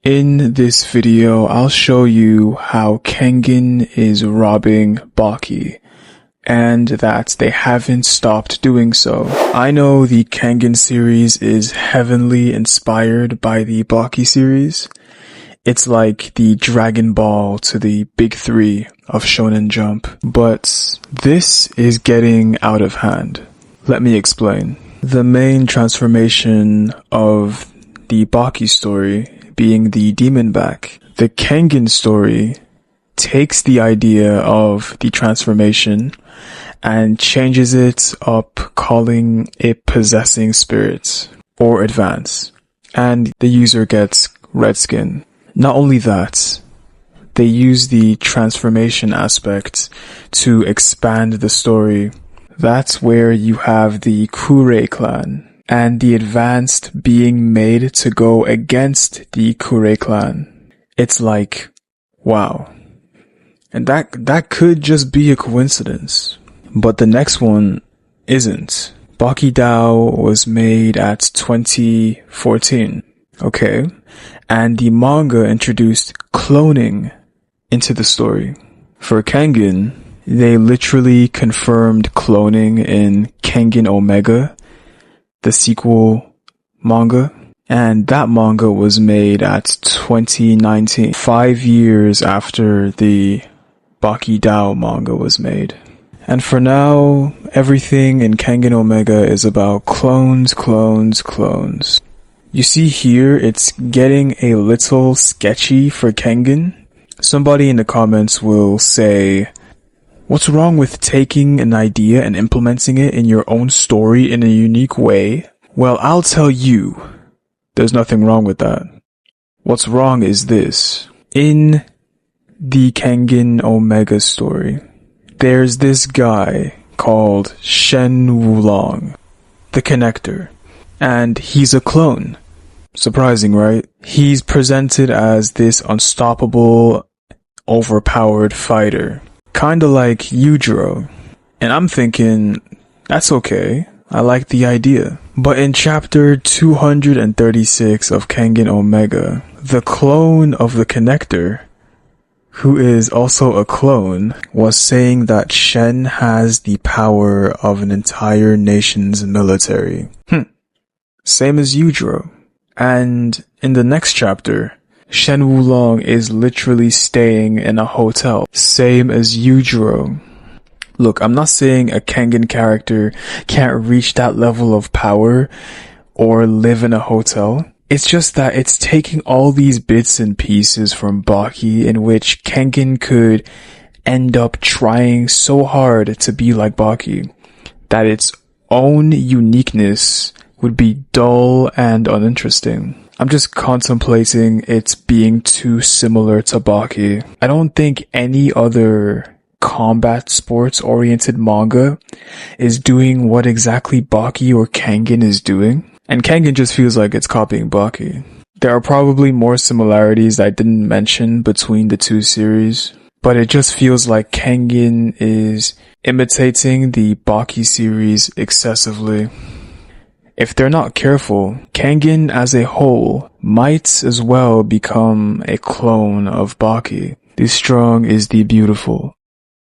In this video, I'll show you how Kengan is robbing Baki, and that they haven't stopped doing so. I know the Kengan series is heavily inspired by the Baki series. It's like the Dragon Ball to the big three of Shonen Jump. But this is getting out of hand. Let me explain. The main transformation of the Baki story being the demon back. The Kengan story takes the idea of the transformation and changes it up, calling it possessing spirits or advance. And the user gets red skin. Not only that, they use the transformation aspect to expand the story. That's where you have the Kure clan and the advanced being made to go against the Kure clan. It's like, wow. And that could just be a coincidence. But the next one isn't. Baki Dao was made at 2014. Okay. And the manga introduced cloning into the story. For Kengan, they literally confirmed cloning in Kengan Omega, the sequel manga, and that manga was made at 2019, 5 years after the Baki Dao manga was made. And for now, everything in Kengan Omega is about clones. You see here, it's getting a little sketchy for Kengan. Somebody in the comments will say, what's wrong with taking an idea and implementing it in your own story in a unique way? Well, I'll tell you, there's nothing wrong with that. What's wrong is this. In the Kengan Omega story, there's this guy called Shen Wulong, the connector, and he's a clone. Surprising, right? He's presented as this unstoppable, overpowered fighter. Kinda like Yujiro. And I'm thinking, that's okay. I like the idea. But in chapter 236 of Kengan Omega, the clone of the connector, who is also a clone, was saying that Shen has the power of an entire nation's military. Same as Yujiro. And in the next chapter, Shen Wulong is literally staying in a hotel, same as Yujiro. Look, I'm not saying a Kengan character can't reach that level of power or live in a hotel. It's just that it's taking all these bits and pieces from Baki in which Kengan could end up trying so hard to be like Baki that its own uniqueness would be dull and uninteresting. I'm just contemplating it being too similar to Baki. I don't think any other combat sports oriented manga is doing what exactly Baki or Kengan is doing. And Kengan just feels like it's copying Baki. There are probably more similarities I didn't mention between the two series, but it just feels like Kengan is imitating the Baki series excessively. If they're not careful, Kengan as a whole might as well become a clone of Baki. The strong is the beautiful.